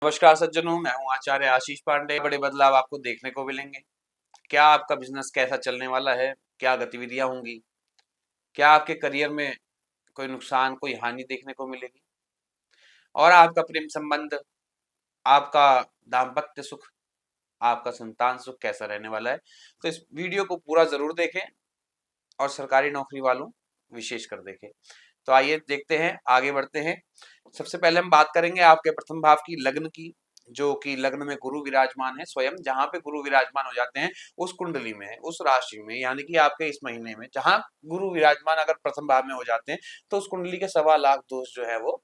नमस्कार सज्जनों, मैं हूं आचार्य आशीष पांडे। बड़े बदलाव आपको देखने को मिलेंगे। क्या आपका बिजनेस कैसा चलने वाला है, क्या गतिविधियां होंगी, क्या आपके करियर में कोई नुकसान, कोई हानि देखने को मिलेगी, और आपका प्रेम संबंध, आपका दाम्पत्य सुख, आपका संतान सुख कैसा रहने वाला है। तो इस वीडियो को पूरा जरूर देखें और सरकारी नौकरी वालों विशेष कर देखें। तो आइए देखते हैं, आगे बढ़ते हैं। सबसे पहले हम बात करेंगे आपके प्रथम भाव की, लग्न की, जो कि लग्न में गुरु विराजमान है। स्वयं जहां पे गुरु विराजमान हो जाते हैं उस कुंडली में, उस राशि में, यानी कि आपके इस महीने में जहां गुरु विराजमान अगर प्रथम भाव में हो जाते हैं तो उस कुंडली के 1.25 लाख दोष जो है वो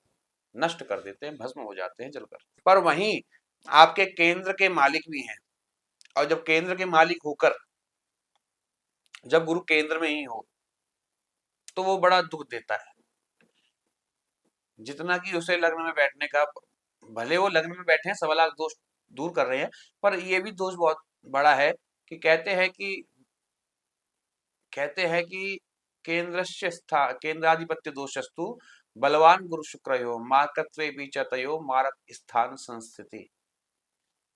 नष्ट कर देते हैं, भस्म हो जाते हैं जलकर। पर वहीं आपके केंद्र के मालिक भी हैं, और जब केंद्र के मालिक होकर जब गुरु केंद्र में ही हो तो वो बड़ा दुख देता है। जितना कि उसे लग्न में बैठने का, भले वो लग्न में बैठे हैं 1.25 लाख दोष दूर कर रहे हैं, पर ये भी दोष बहुत बड़ा है कि कहते हैं कि केंद्राधिपत्य दोषस्तु बलवान गुरु शुक्रयो मार्कत्वे बीचतयो मारक स्थान संस्थिति।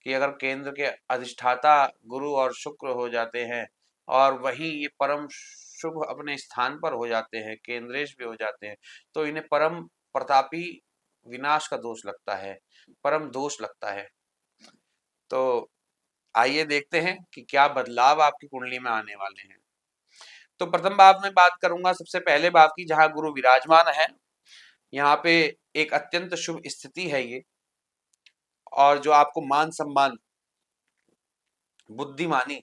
कि अगर केंद्र के अधिष्ठाता गुरु और शुक्र हो जाते हैं और वही ये परम शुभ अपने स्थान पर हो जाते हैं, केंद्रेश भी हो जाते हैं, तो इन्हें परम प्रतापी विनाश का दोष लगता है, परम दोष लगता है। तो आइए देखते हैं कि क्या बदलाव आपकी कुंडली में आने वाले हैं। तो प्रथम भाव में बात करूंगा, सबसे पहले भाव की, जहां गुरु विराजमान है। यहाँ पे एक अत्यंत शुभ स्थिति है ये, और जो आपको मान सम्मान, बुद्धिमानी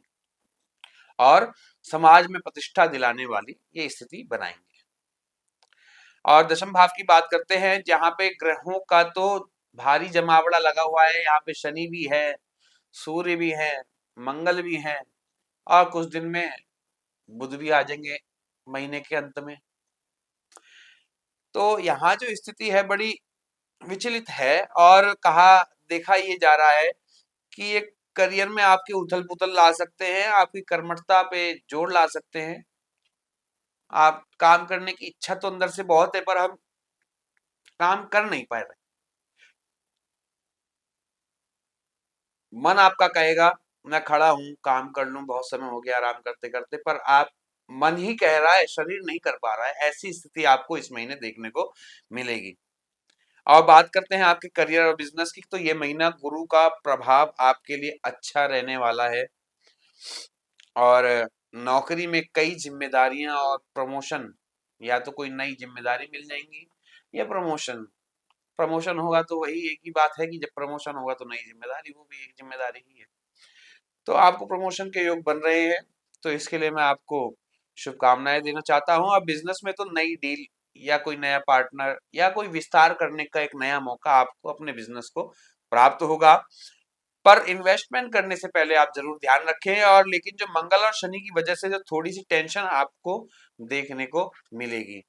और समाज में प्रतिष्ठा दिलाने वाली ये स्थिति बनाएंगे। और दशम भाव की बात करते हैं, जहां पे ग्रहों का तो भारी जमावड़ा लगा हुआ है। यहाँ पे शनि भी है, सूर्य भी है, मंगल भी है, और कुछ दिन में बुध भी आ जाएंगे महीने के अंत में। तो यहाँ जो स्थिति है बड़ी विचलित है, और देखा ये जा रहा है कि ये करियर में आपके उथल पुथल ला सकते हैं, आपकी कर्मठता पे जोर ला सकते हैं। आप काम करने की इच्छा तो अंदर से बहुत है, पर हम काम कर नहीं पा रहे। मन आपका कहेगा मैं खड़ा हूं, काम कर लूं, बहुत समय हो गया आराम करते करते, पर आप मन ही कह रहा है, शरीर नहीं कर पा रहा है। ऐसी स्थिति आपको इस महीने देखने को मिलेगी। और बात करते हैं आपके करियर और बिजनेस की, तो ये महीना गुरु का प्रभाव आपके लिए अच्छा रहने वाला है, और नौकरी में कई जिम्मेदारियां और प्रमोशन, या तो कोई नई जिम्मेदारी मिल जाएंगी या प्रमोशन। प्रमोशन होगा तो वही एक ही बात है कि जब प्रमोशन होगा तो नई जिम्मेदारी, वो भी एक जिम्मेदारी ही है। तो आपको प्रमोशन के योग बन रहे हैं, तो इसके लिए मैं आपको शुभकामनाएं देना चाहता हूं। अब बिजनेस में तो नई डील या कोई नया पार्टनर या कोई विस्तार करने का एक नया मौका आपको अपने बिजनेस को प्राप्त होगा, पर इन्वेस्टमेंट करने से पहले आप जरूर ध्यान रखें। और लेकिन जो मंगल और शनि की वजह से जो थोड़ी सी टेंशन आपको देखने को मिलेगी,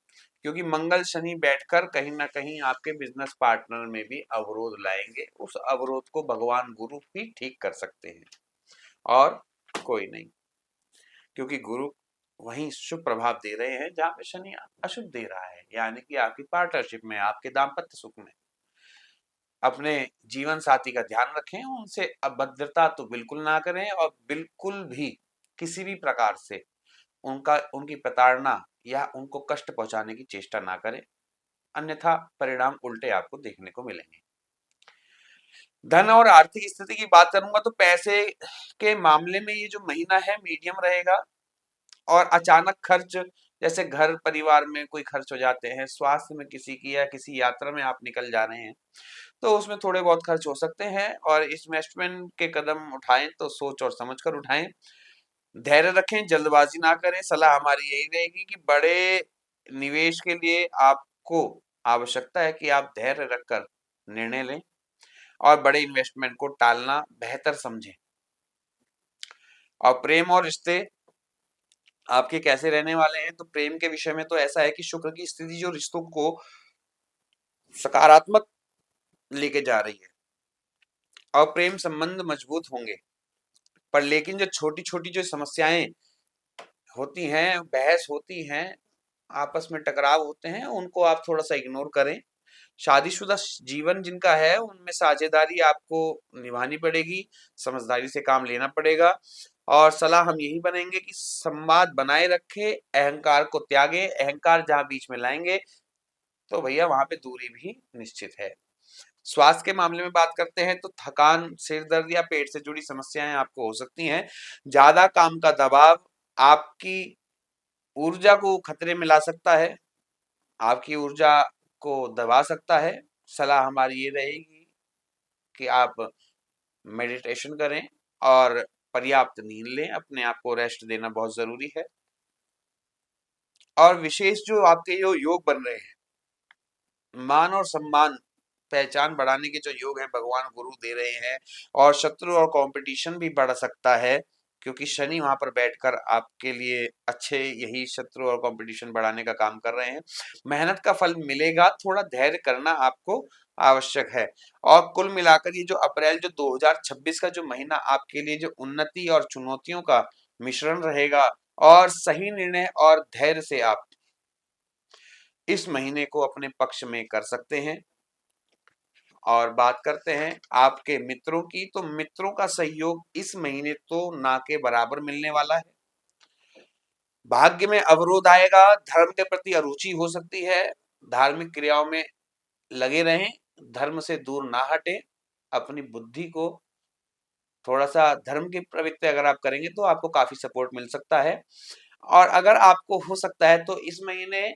क्योंकि मंगल शनि बैठकर कहीं ना कहीं आपके बिजनेस पार्टनर में भी अवरोध लाएंगे। उस अवरोध को भगवान गुरु ही ठीक कर सकते हैं, और कोई नहीं, क्योंकि गुरु वहीं शुभ प्रभाव दे रहे हैं जहां पे शनि अशुभ दे रहा है, यानी कि आपकी पार्टनरशिप में, आपके दाम्पत्य सुख में। अपने जीवन साथी का ध्यान रखें, उनसे अभद्रता तो बिल्कुल ना करें, और बिल्कुल भी किसी भी प्रकार से उनकी प्रताड़ना या उनको कष्ट पहुंचाने की चेष्टा ना करें, अन्यथा परिणाम उल्टे आपको देखने को मिलेंगे। धन और आर्थिक स्थिति की बात करूंगा, तो पैसे के मामले में ये जो महीना है मीडियम रहेगा, और अचानक खर्च, जैसे घर परिवार में कोई खर्च हो जाते हैं, स्वास्थ्य में किसी की, या किसी यात्रा में आप निकल जा रहे हैं, तो उसमें थोड़े बहुत खर्च हो सकते हैं। और इन्वेस्टमेंट के कदम उठाएं तो सोच और समझ कर उठाएं, धैर्य रखें, जल्दबाजी ना करें। सलाह हमारी यही रहेगी कि बड़े निवेश के लिए आपको आवश्यकता है कि आप धैर्य रखकर निर्णय लें, और बड़े इन्वेस्टमेंट को टालना बेहतर समझें। और प्रेम और रिश्ते आपके कैसे रहने वाले हैं, तो प्रेम के विषय में तो ऐसा है कि शुक्र की स्थिति जो रिश्तों को सकारात्मक लेके जा रही है, और प्रेम संबंध मजबूत होंगे। पर लेकिन जो छोटी छोटी जो समस्याएं होती हैं, बहस होती हैं, आपस में टकराव होते हैं, उनको आप थोड़ा सा इग्नोर करें। शादीशुदा जीवन जिनका है उनमें साझेदारी आपको निभानी पड़ेगी, समझदारी से काम लेना पड़ेगा और सलाह हम यही बनेंगे कि संवाद बनाए रखे, अहंकार को त्यागे। अहंकार जहां बीच में लाएंगे तो भैया वहां पे दूरी भी निश्चित है। स्वास्थ्य के मामले में बात करते हैं तो थकान, सिर दर्द या पेट से जुड़ी समस्याएं आपको हो सकती हैं। ज्यादा काम का दबाव आपकी ऊर्जा को खतरे में ला सकता है, आपकी ऊर्जा को दबा सकता है। सलाह हमारी ये रहेगी कि आप मेडिटेशन करें और पर्याप्त नींद लें, अपने आप को रेस्ट देना बहुत जरूरी है। और विशेष जो आपके जो योग बन रहे हैं, मान और सम्मान, पहचान बढ़ाने के जो योग हैं भगवान गुरु दे रहे हैं। और शत्रु और कंपटीशन भी बढ़ सकता है क्योंकि शनि वहां पर बैठकर आपके लिए अच्छे यही शत्रु और कंपटीशन बढ़ाने का काम कर रहे हैं। मेहनत का फल मिलेगा, थोड़ा धैर्य करना आपको आवश्यक है। और कुल मिलाकर ये जो अप्रैल जो 2026 का जो महीना आपके लिए जो उन्नति और चुनौतियों का मिश्रण रहेगा, और सही निर्णय और धैर्य से आप इस महीने को अपने पक्ष में कर सकते हैं। और बात करते हैं आपके मित्रों की, तो मित्रों का सहयोग इस महीने तो ना के बराबर मिलने वाला है। भाग्य में अवरोध आएगा, धर्म के प्रति अरुचि हो सकती है। धार्मिक क्रियाओं में लगे रहें, धर्म से दूर ना हटें। अपनी बुद्धि को थोड़ा सा धर्म की प्रवृत्ति अगर आप करेंगे तो आपको काफी सपोर्ट मिल सकता है। और अगर आपको हो सकता है तो इस महीने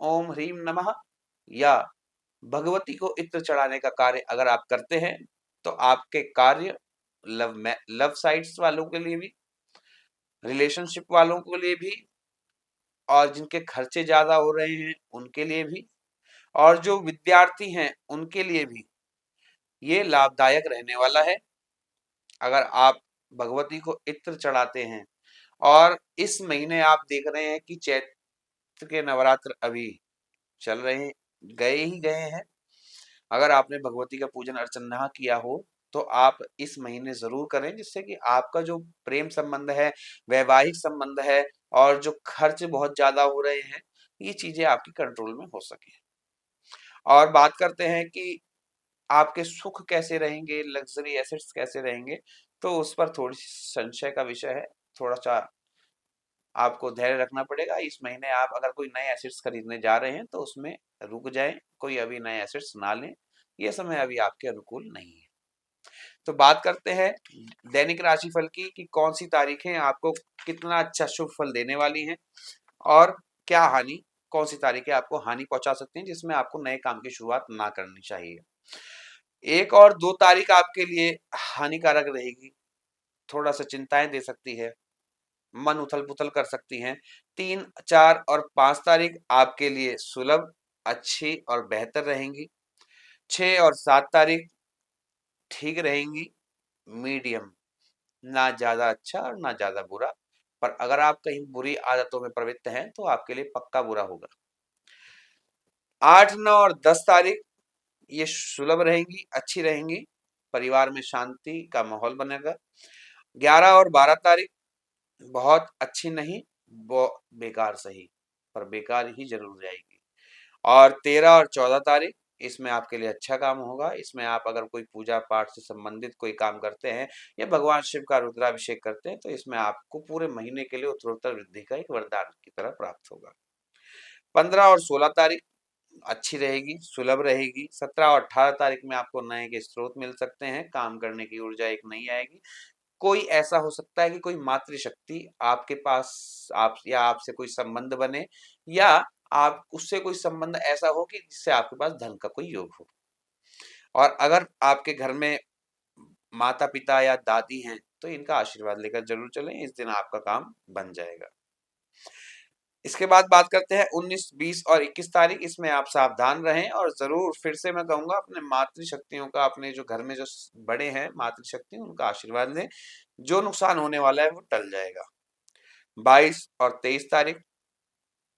ओम ह्रीम नमः या भगवती को इत्र चढ़ाने का कार्य अगर आप करते हैं तो आपके कार्य लव साइट्स वालों के लिए भी, रिलेशनशिप वालों के लिए भी, और जिनके खर्चे ज्यादा हो रहे हैं उनके लिए भी, और जो विद्यार्थी हैं उनके लिए भी ये लाभदायक रहने वाला है। अगर आप भगवती को इत्र चढ़ाते हैं और इस महीने आप देख रहे हैं कि चैत्र के नवरात्र अभी चल रहे हैं, गए ही गए हैं। अगर आपने भगवती का पूजन अर्चन ना किया हो तो आप इस महीने जरूर करें, जिससे कि आपका जो प्रेम संबंध है, वैवाहिक संबंध है, और जो खर्च बहुत ज्यादा हो रहे हैं ये चीजें आपकी कंट्रोल में हो सके। और बात करते हैं कि आपके सुख कैसे रहेंगे, लग्जरी एसेट्स कैसे रहेंगे, तो उस पर थोड़ी सी संशय का विषय है। थोड़ा सा आपको धैर्य रखना पड़ेगा। इस महीने आप अगर कोई नए एसेट्स खरीदने जा रहे हैं तो उसमें रुक जाएं, कोई अभी नए एसेट्स ना लें, ये समय अभी आपके अनुकूल नहीं है। तो बात करते हैं दैनिक राशिफल की कि कौन सी तारीखें आपको कितना अच्छा शुभ फल देने वाली हैं और क्या हानि, कौन सी तारीखें आपको हानि पहुंचा सकती हैं जिसमें आपको नए काम की शुरुआत ना करनी चाहिए। 1 और 2 तारीख आपके लिए हानिकारक रहेगी, थोड़ा सा चिंताएं दे सकती है, मन उथल पुथल कर सकती हैं। 3, 4 और 5 तारीख आपके लिए सुलभ, अच्छी और बेहतर रहेंगी। 6 और 7 तारीख ठीक रहेंगी, मीडियम, ना ज्यादा अच्छा और ना ज्यादा बुरा। पर अगर आप कहीं बुरी आदतों में प्रवृत्त हैं तो आपके लिए पक्का बुरा होगा। 8, 9 और 10 तारीख ये सुलभ रहेंगी, अच्छी रहेंगी, परिवार में शांति का माहौल बनेगा। 11 और 12 तारीख बहुत अच्छी नहीं, वो बेकार सही, पर बेकार ही जरूर जाएगी। और 13 और 14 तारीख इसमें आपके लिए अच्छा काम होगा। इसमें आप अगर कोई पूजा पाठ से संबंधित कोई काम करते हैं या भगवान शिव का रुद्राभिषेक करते हैं तो इसमें आपको पूरे महीने के लिए उत्तरोत्तर वृद्धि का एक वरदान की तरह प्राप्त होगा। 15 और 16 तारीख अच्छी रहेगी, सुलभ रहेगी। 17 और 18 तारीख में आपको नए के स्रोत मिल सकते हैं, काम करने की ऊर्जा एक नई आएगी। कोई ऐसा हो सकता है कि कोई मातृशक्ति आपके पास, आप या आपसे कोई संबंध बने, या आप उससे कोई संबंध ऐसा हो कि जिससे आपके पास धन का कोई योग हो। और अगर आपके घर में माता पिता या दादी हैं तो इनका आशीर्वाद लेकर जरूर चलें, इस दिन आपका काम बन जाएगा। इसके बाद बात करते हैं 19, 20 और 21 तारीख, इसमें आप सावधान रहें और जरूर फिर से मैं कहूंगा अपने मातृशक्तियों का, अपने जो घर में जो बड़े हैं मातृशक्ति, उनका आशीर्वाद लें, जो नुकसान होने वाला है वो टल जाएगा। 22 और 23 तारीख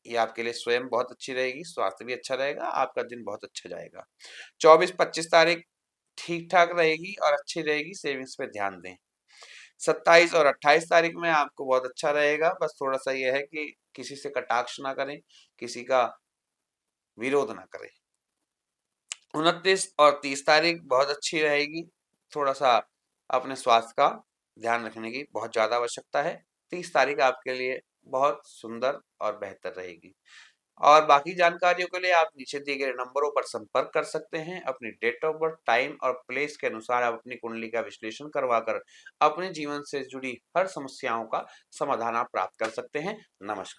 ये आपके लिए स्वयं बहुत अच्छी रहेगी, स्वास्थ्य भी अच्छा रहेगा, आपका दिन बहुत अच्छा जाएगा। 24, 25 तारीख ठीक ठाक रहेगी और अच्छी रहेगी, सेविंग्स पे ध्यान दें। 27 और 28 तारीख में आपको बहुत अच्छा रहेगा, बस थोड़ा सा यह है कि किसी से कटाक्ष ना करें, किसी का विरोध ना करें। 29 और 30 तारीख बहुत अच्छी रहेगी। थोड़ा सा अपने स्वास्थ्य का ध्यान रखने की बहुत ज़्यादा आवश्यकता है। 30 तारीख आपके लिए बहुत सुंदर और बेहतर रहेगी। और बाकी जानकारियों के लिए आप नीचे दिए गए नंबरों पर संपर्क कर सकते हैं। अपनी डेट ऑफ बर्थ, टाइम और प्लेस के अनुसार आप अपनी कुंडली का विश्लेषण करवाकर अपने जीवन से जुड़ी हर समस्याओं का समाधान आप प्राप्त कर सकते हैं। नमस्कार।